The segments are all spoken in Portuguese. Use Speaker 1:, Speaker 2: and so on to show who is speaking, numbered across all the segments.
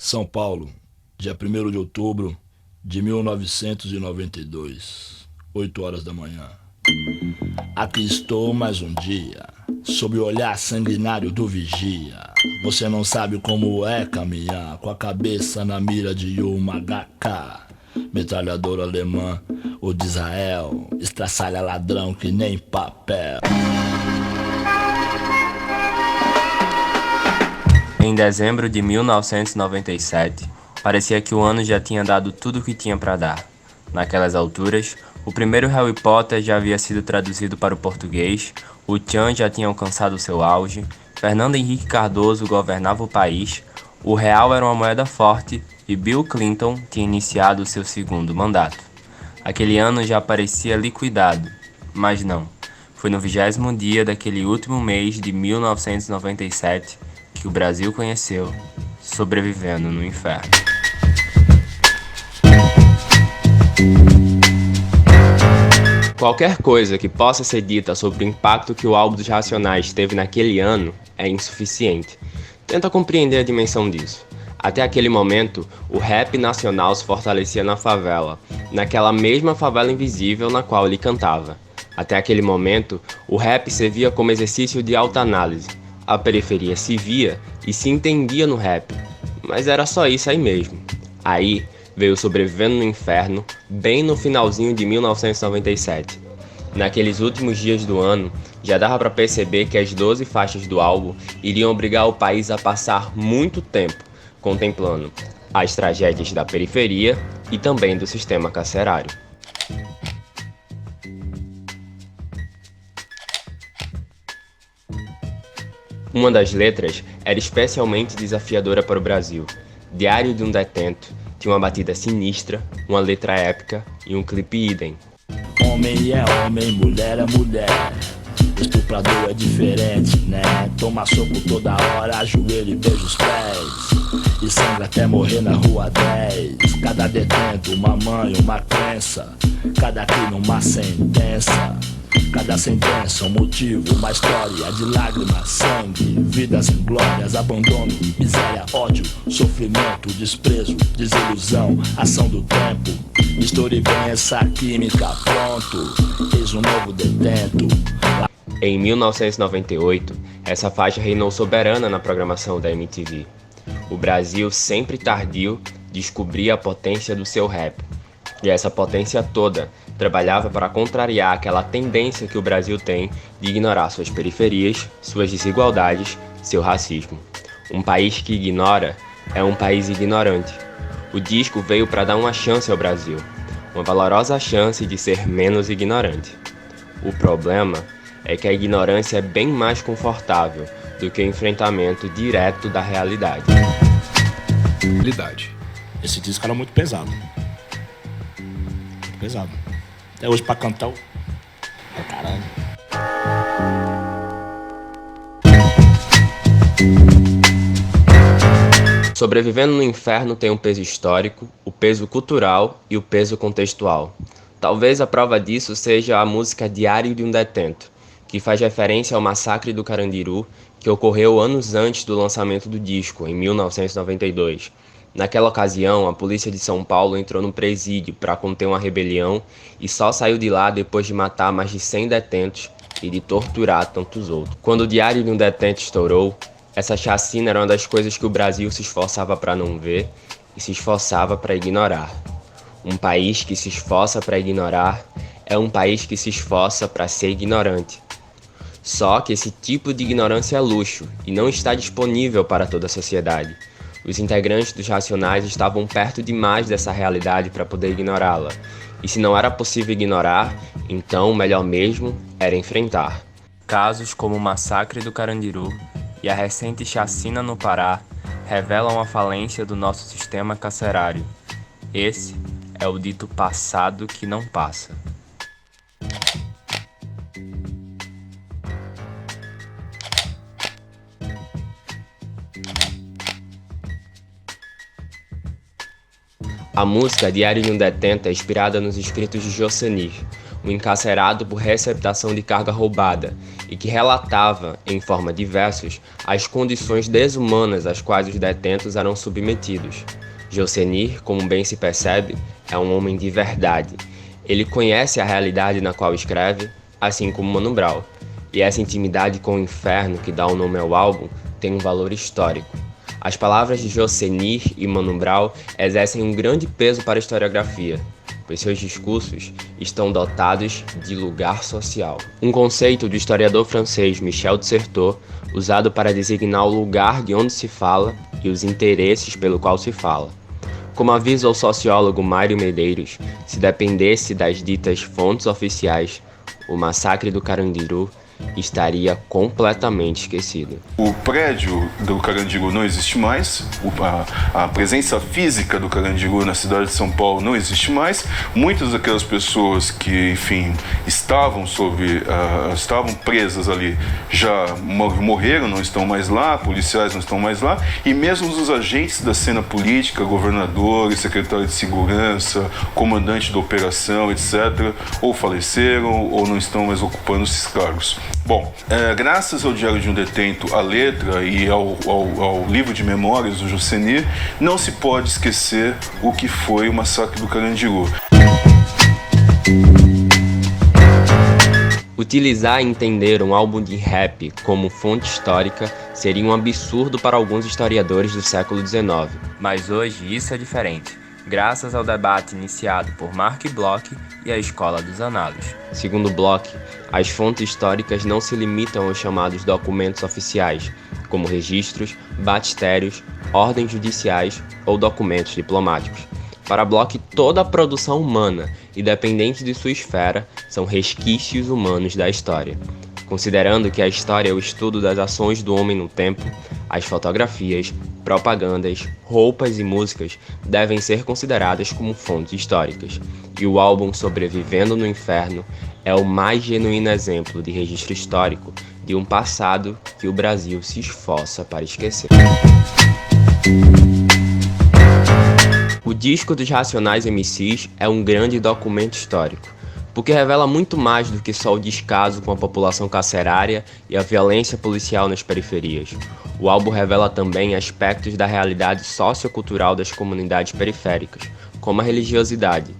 Speaker 1: São Paulo, dia 1º de outubro de 1992, 8 horas da manhã. Aqui estou mais um dia, sob o olhar sanguinário do vigia. Você não sabe como é caminhar com a cabeça na mira de uma HK, metralhadora alemã ou de Israel, estraçalha ladrão que nem papel.
Speaker 2: Em dezembro de 1997, parecia que o ano já tinha dado tudo o que tinha para dar. Naquelas alturas, o primeiro Harry Potter já havia sido traduzido para o português, o Tchan já tinha alcançado seu auge, Fernando Henrique Cardoso governava o país, o real era uma moeda forte e Bill Clinton tinha iniciado seu segundo mandato. Aquele ano já parecia liquidado, mas não. Foi no 20º dia daquele último mês de 1997 que o Brasil conheceu, sobrevivendo no inferno. Qualquer coisa que possa ser dita sobre o impacto que o álbum dos Racionais teve naquele ano é insuficiente. Tenta compreender a dimensão disso. Até aquele momento, o rap nacional se fortalecia na favela, naquela mesma favela invisível na qual ele cantava. Até aquele momento, o rap servia como exercício de autoanálise. A periferia se via e se entendia no rap, mas era só isso aí mesmo. Aí veio Sobrevivendo no Inferno, bem no finalzinho de 1997. Naqueles últimos dias do ano, já dava para perceber que as 12 faixas do álbum iriam obrigar o país a passar muito tempo contemplando as tragédias da periferia e também do sistema carcerário. Uma das letras era especialmente desafiadora para o Brasil. Diário de um Detento tinha uma batida sinistra, uma letra épica e um clipe idem.
Speaker 1: Homem é homem, mulher é mulher. Estuprador é diferente, né? Toma soco toda hora, ajoelha e beija os pés. E sangra até morrer na rua 10. Cada detento, uma mãe, uma crença. Cada crime, uma sentença. Cada sentença, um motivo, uma história de lágrimas, sangue, vidas inglórias, abandono, miséria, ódio, sofrimento, desprezo, desilusão, ação do tempo. Misture bem essa química, pronto, eis um novo detento.
Speaker 2: Em 1998, essa faixa reinou soberana na programação da MTV. O Brasil, sempre tardio, descobria a potência do seu rap. E essa potência toda trabalhava para contrariar aquela tendência que o Brasil tem de ignorar suas periferias, suas desigualdades, seu racismo. Um país que ignora é um país ignorante. O disco veio para dar uma chance ao Brasil, uma valorosa chance de ser menos ignorante. O problema é que a ignorância é bem mais confortável do que o enfrentamento direto da realidade.
Speaker 1: Esse disco era muito pesado. Muito pesado. Até hoje pra cantar o... caralho.
Speaker 2: Sobrevivendo no Inferno tem um peso histórico, o peso cultural e o peso contextual. Talvez a prova disso seja a música Diário de um Detento, que faz referência ao massacre do Carandiru, que ocorreu anos antes do lançamento do disco, em 1992. Naquela ocasião, a polícia de São Paulo entrou no presídio para conter uma rebelião e só saiu de lá depois de matar mais de 100 detentos e de torturar tantos outros. Quando o Diário de um Detento estourou, essa chacina era uma das coisas que o Brasil se esforçava para não ver e se esforçava para ignorar. Um país que se esforça para ignorar é um país que se esforça para ser ignorante. Só que esse tipo de ignorância é luxo e não está disponível para toda a sociedade. Os integrantes dos Racionais estavam perto demais dessa realidade para poder ignorá-la. E se não era possível ignorar, então o melhor mesmo era enfrentar. Casos como o massacre do Carandiru e a recente chacina no Pará revelam a falência do nosso sistema carcerário. Esse é o dito passado que não passa. A música Diário de um Detento é inspirada nos escritos de Jocenir, um encarcerado por receptação de carga roubada, e que relatava, em forma de versos, as condições desumanas às quais os detentos eram submetidos. Jocenir, como bem se percebe, é um homem de verdade. Ele conhece a realidade na qual escreve, assim como Mano Brown. E essa intimidade com o inferno que dá o nome ao álbum tem um valor histórico. As palavras de Jocenir e Mano Brown exercem um grande peso para a historiografia, pois seus discursos estão dotados de lugar social. Um conceito do historiador francês Michel de Certeau, usado para designar o lugar de onde se fala e os interesses pelo qual se fala. Como avisa o sociólogo Mário Medeiros, se dependesse das ditas fontes oficiais, o massacre do Carandiru estaria completamente esquecido.
Speaker 3: O prédio do Carandiru não existe mais, a presença física do Carandiru na cidade de São Paulo não existe mais. Muitas daquelas pessoas que, enfim, estavam presas ali já morreram, não estão mais lá, policiais não estão mais lá, e mesmo os agentes da cena política, governadores, secretário de segurança, comandante da operação, etc., ou faleceram ou não estão mais ocupando esses cargos. Bom, graças ao Diário de um Detento, à letra e ao livro de memórias do Jocenir, não se pode esquecer o que foi o massacre do Carandiru.
Speaker 2: Utilizar e entender um álbum de rap como fonte histórica seria um absurdo para alguns historiadores do século XIX. Mas hoje isso é diferente, graças ao debate iniciado por Mark Bloch e a Escola dos Análises. Segundo Bloch, as fontes históricas não se limitam aos chamados documentos oficiais, como registros, batistérios, ordens judiciais ou documentos diplomáticos. Para Bloch, toda a produção humana, independente de sua esfera, são resquícios humanos da história. Considerando que a história é o estudo das ações do homem no tempo, as fotografias, propagandas, roupas e músicas devem ser consideradas como fontes históricas. E o álbum Sobrevivendo no Inferno é o mais genuíno exemplo de registro histórico de um passado que o Brasil se esforça para esquecer. O disco dos Racionais MCs é um grande documento histórico, porque revela muito mais do que só o descaso com a população carcerária e a violência policial nas periferias. O álbum revela também aspectos da realidade sociocultural das comunidades periféricas, como a religiosidade.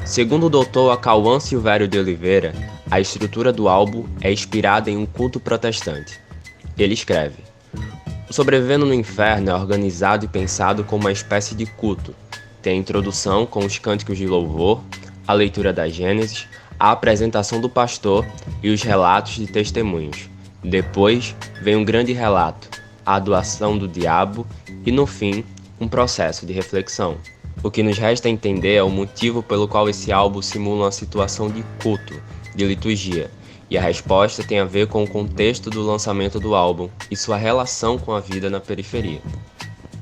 Speaker 2: Segundo o doutor Acauã Silvério de Oliveira, a estrutura do álbum é inspirada em um culto protestante. Ele escreve: "O Sobrevivendo no Inferno é organizado e pensado como uma espécie de culto. Tem a introdução com os cânticos de louvor, a leitura da Gênesis, a apresentação do pastor e os relatos de testemunhos. Depois vem um grande relato, a doação do diabo e, no fim, um processo de reflexão. O que nos resta entender é o motivo pelo qual esse álbum simula uma situação de culto, de liturgia, e a resposta tem a ver com o contexto do lançamento do álbum e sua relação com a vida na periferia.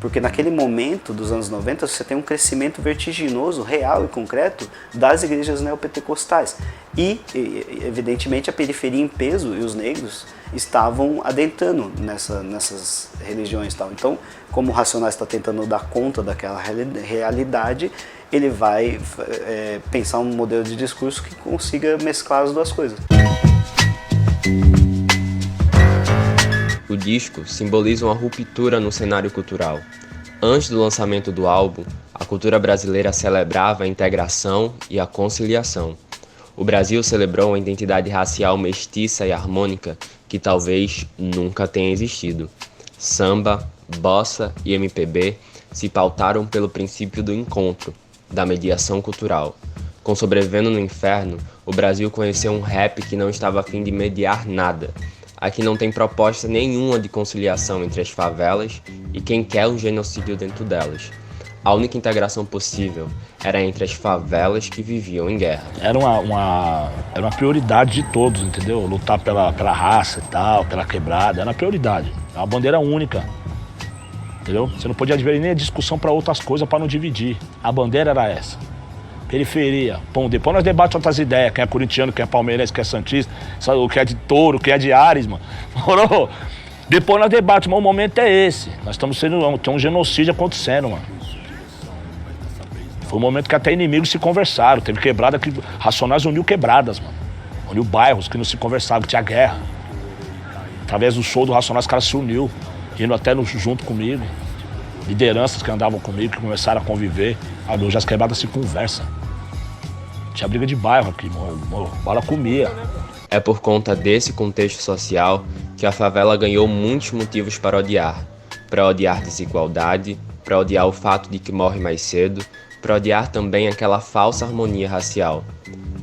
Speaker 4: Porque naquele momento dos anos 90 você tem um crescimento vertiginoso, real e concreto das igrejas neopentecostais. E evidentemente a periferia em peso e os negros estavam adentrando nessas religiões. Tal. Então, como o Racionais está tentando dar conta daquela realidade, ele vai pensar um modelo de discurso que consiga mesclar as duas coisas.
Speaker 2: O disco simboliza uma ruptura no cenário cultural. Antes do lançamento do álbum, a cultura brasileira celebrava a integração e a conciliação. O Brasil celebrou uma identidade racial mestiça e harmônica que talvez nunca tenha existido. Samba, bossa e MPB se pautaram pelo princípio do encontro, da mediação cultural. Com Sobrevivendo no Inferno, o Brasil conheceu um rap que não estava a fim de mediar nada. Aqui não tem proposta nenhuma de conciliação entre as favelas e quem quer um genocídio dentro delas. A única integração possível era entre as favelas que viviam em guerra.
Speaker 1: Era uma prioridade de todos, entendeu? Lutar pela raça e tal, pela quebrada, era uma prioridade. É uma bandeira única, entendeu? Você não podia haver nem discussão para outras coisas para não dividir. A bandeira era essa. Periferia. Bom, depois nós debatemos outras ideias, quem é corintiano, quem é palmeirense, quem é santista, o que é de Touro, quem é de Ares, mano. Morou? Depois nós debatemos, mas o momento é esse. Nós estamos tem um genocídio acontecendo, mano. Foi um momento que até inimigos se conversaram, teve quebrada que Racionais uniu quebradas, mano. Uniu bairros que não se conversavam, que tinha guerra. Através do show do Racionais, os caras se uniu, indo até junto comigo. Lideranças que andavam comigo, que começaram a conviver. A meu Jazz Quebrada se conversa. Tinha briga de bairro aqui, bola comia.
Speaker 2: É por conta desse contexto social que a favela ganhou muitos motivos para odiar. Para odiar desigualdade, para odiar o fato de que morre mais cedo, para odiar também aquela falsa harmonia racial.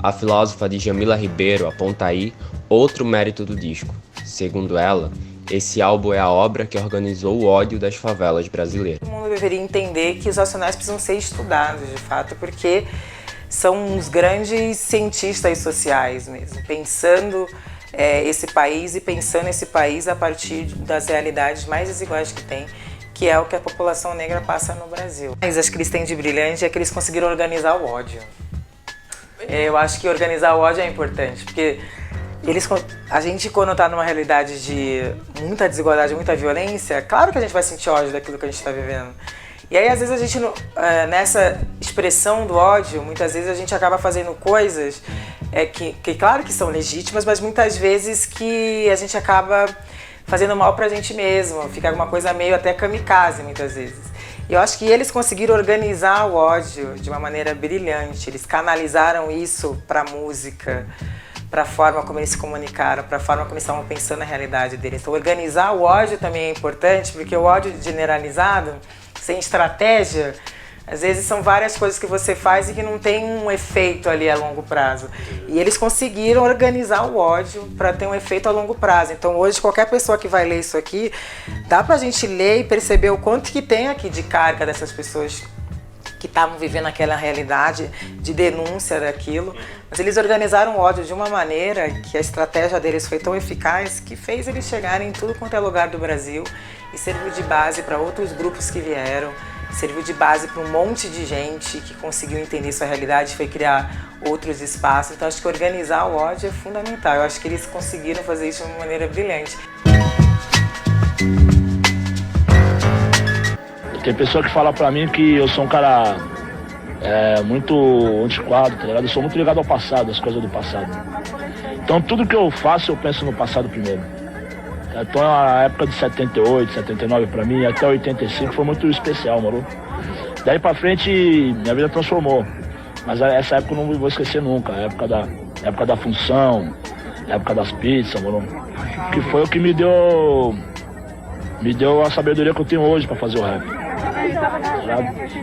Speaker 2: A filósofa Djamila Ribeiro aponta aí outro mérito do disco. Segundo ela, esse álbum é a obra que organizou o ódio das favelas brasileiras.
Speaker 5: Todo mundo deveria entender que os Racionais precisam ser estudados, de fato, porque são uns grandes cientistas sociais mesmo, pensando esse país e pensando esse país a partir das realidades mais desiguais que tem, que é o que a população negra passa no Brasil. Mas acho que eles têm de brilhante é que eles conseguiram organizar o ódio. Eu acho que organizar o ódio é importante, porque a gente, quando está numa realidade de muita desigualdade, muita violência, claro que a gente vai sentir ódio daquilo que a gente está vivendo. E aí, às vezes, a gente, nessa expressão do ódio, muitas vezes a gente acaba fazendo coisas que claro que são legítimas, mas muitas vezes que a gente acaba fazendo mal pra gente mesmo, fica alguma coisa meio até kamikaze, muitas vezes. E eu acho que eles conseguiram organizar o ódio de uma maneira brilhante, eles canalizaram isso pra música, para a forma como eles se comunicaram, para a forma como eles estavam pensando na realidade deles. Então, organizar o ódio também é importante, porque o ódio generalizado, sem estratégia, às vezes são várias coisas que você faz e que não tem um efeito ali a longo prazo. E eles conseguiram organizar o ódio para ter um efeito a longo prazo. Então, hoje, qualquer pessoa que vai ler isso aqui, dá para a gente ler e perceber o quanto que tem aqui de carga dessas pessoas que estavam vivendo aquela realidade de denúncia daquilo, mas eles organizaram o ódio de uma maneira que a estratégia deles foi tão eficaz que fez eles chegarem em tudo quanto é lugar do Brasil e serviu de base para outros grupos que vieram, serviu de base para um monte de gente que conseguiu entender sua realidade e foi criar outros espaços. Então acho que organizar o ódio é fundamental, eu acho que eles conseguiram fazer isso de uma maneira brilhante.
Speaker 1: Tem pessoa que fala pra mim que eu sou um cara muito antiquado, tá ligado? Eu sou muito ligado ao passado, às coisas do passado. Então tudo que eu faço, eu penso no passado primeiro. Então a época de 78, 79 pra mim, até 85 foi muito especial, moro? Daí pra frente, minha vida transformou. Mas essa época eu não vou esquecer nunca. A época da função, a época das pizzas, moro? Que foi o que me deu a sabedoria que eu tenho hoje pra fazer o rap.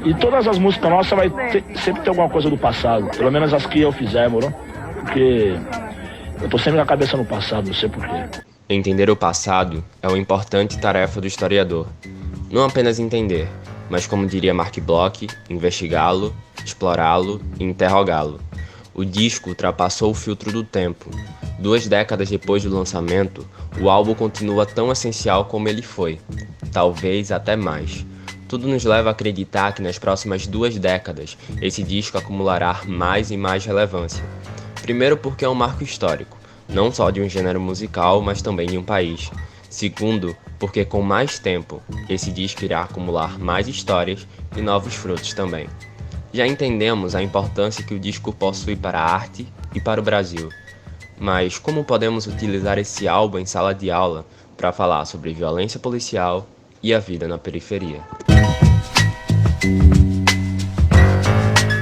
Speaker 1: E todas as músicas nossas sempre ter alguma coisa do passado, pelo menos as que eu fizer, moro? Porque eu tô sempre com a cabeça no passado, não sei porquê.
Speaker 2: Entender o passado é uma importante tarefa do historiador. Não apenas entender, mas como diria Mark Bloch, investigá-lo, explorá-lo e interrogá-lo. O disco ultrapassou o filtro do tempo. 2 décadas depois do lançamento, o álbum continua tão essencial como ele foi, talvez até mais. Tudo nos leva a acreditar que nas próximas 2 décadas, esse disco acumulará mais e mais relevância. Primeiro porque é um marco histórico, não só de um gênero musical, mas também de um país. Segundo, porque com mais tempo, esse disco irá acumular mais histórias e novos frutos também. Já entendemos a importância que o disco possui para a arte e para o Brasil. Mas como podemos utilizar esse álbum em sala de aula para falar sobre violência policial e a vida na periferia?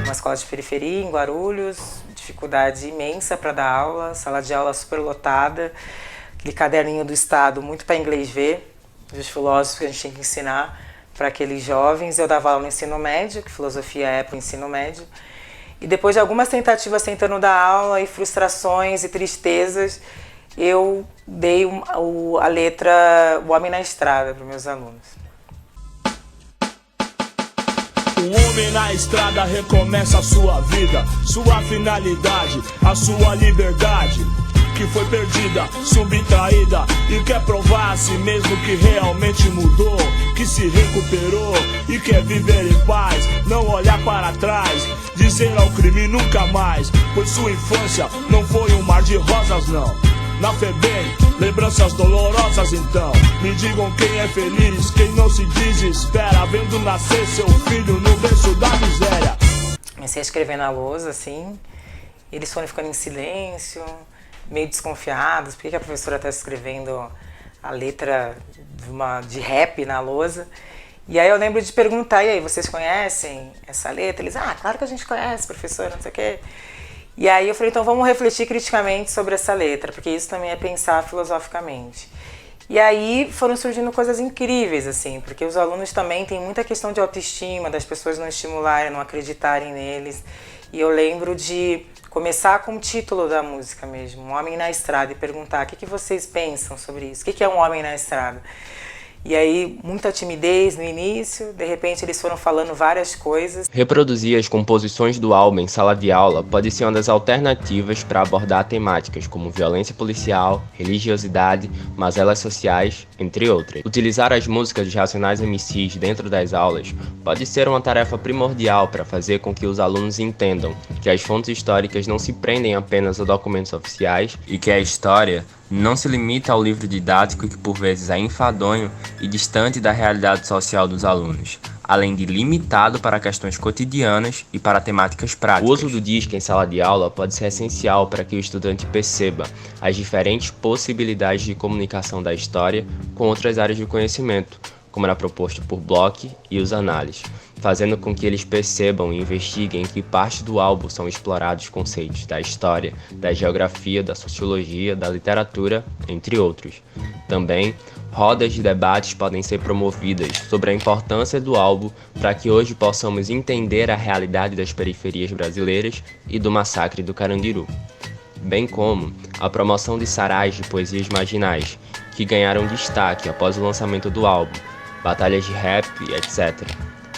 Speaker 5: Uma escola de periferia em Guarulhos, dificuldade imensa para dar aula, sala de aula super lotada, aquele caderninho do Estado muito para inglês ver, dos filósofos que a gente tem que ensinar para aqueles jovens. Eu dava aula no ensino médio, que filosofia é para o ensino médio, e depois de algumas tentativas tentando dar aula e frustrações e tristezas, eu dei a letra O Homem na Estrada para os meus alunos.
Speaker 1: O homem na estrada recomeça a sua vida, sua finalidade, a sua liberdade, que foi perdida, subtraída, e quer provar a si mesmo que realmente mudou, que se recuperou e quer viver em paz, não olhar para trás, dizer ao crime nunca mais, pois sua infância não foi um mar de rosas não. Na FEBEM, lembranças dolorosas então. Me digam quem é feliz, quem não se desespera, vendo nascer seu filho no berço da miséria.
Speaker 5: Comecei a escrever na lousa, assim, eles foram ficando em silêncio, meio desconfiados, por que a professora está escrevendo a letra de rap na lousa. E aí eu lembro de perguntar, e aí, vocês conhecem essa letra? Eles, claro que a gente conhece, professora, não sei o quê. E aí eu falei, então vamos refletir criticamente sobre essa letra, porque isso também é pensar filosoficamente. E aí foram surgindo coisas incríveis, assim, porque os alunos também têm muita questão de autoestima, das pessoas não estimularem, não acreditarem neles. E eu lembro de começar com o título da música mesmo, Um Homem na Estrada, e perguntar, o que vocês pensam sobre isso? O que é um homem na estrada? E aí, muita timidez no início, de repente eles foram falando várias coisas.
Speaker 2: Reproduzir as composições do álbum em sala de aula pode ser uma das alternativas para abordar temáticas como violência policial, religiosidade, mazelas sociais, entre outras. Utilizar as músicas dos Racionais MCs dentro das aulas pode ser uma tarefa primordial para fazer com que os alunos entendam que as fontes históricas não se prendem apenas a documentos oficiais e que a história não se limita ao livro didático que por vezes é enfadonho e distante da realidade social dos alunos, além de limitado para questões cotidianas e para temáticas práticas. O uso do disco em sala de aula pode ser essencial para que o estudante perceba as diferentes possibilidades de comunicação da história com outras áreas de conhecimento, como era proposto por Bloch e os análises, fazendo com que eles percebam e investiguem em que parte do álbum são explorados conceitos da história, da geografia, da sociologia, da literatura, entre outros. Também, rodas de debates podem ser promovidas sobre a importância do álbum para que hoje possamos entender a realidade das periferias brasileiras e do massacre do Carandiru, bem como a promoção de sarais de poesias marginais, que ganharam destaque após o lançamento do álbum, batalhas de rap, etc.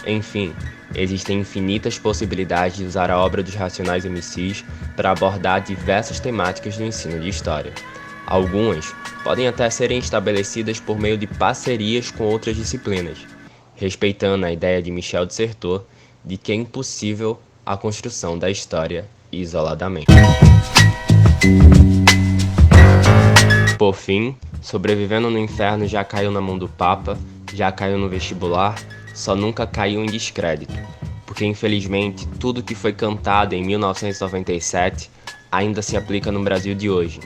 Speaker 2: Enfim, existem infinitas possibilidades de usar a obra dos Racionais MCs para abordar diversas temáticas do ensino de história. Algumas podem até serem estabelecidas por meio de parcerias com outras disciplinas, respeitando a ideia de Michel de Certeau de que é impossível a construção da história isoladamente. Por fim, Sobrevivendo no Inferno já caiu na mão do Papa, já caiu no vestibular, só nunca caiu em descrédito, porque infelizmente tudo que foi cantado em 1997 ainda se aplica no Brasil de hoje.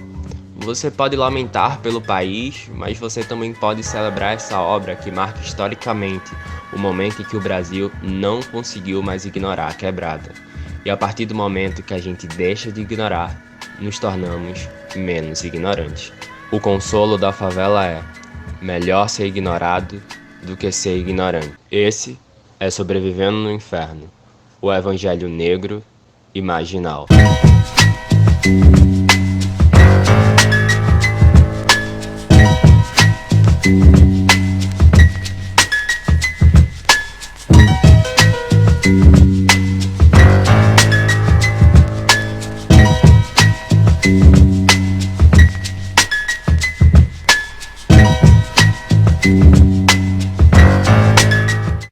Speaker 2: Você pode lamentar pelo país, mas você também pode celebrar essa obra que marca historicamente o momento em que o Brasil não conseguiu mais ignorar a quebrada. E a partir do momento que a gente deixa de ignorar, nos tornamos menos ignorantes. O consolo da favela é: melhor ser ignorado do que ser ignorante. Esse é Sobrevivendo no Inferno, o Evangelho negro e marginal.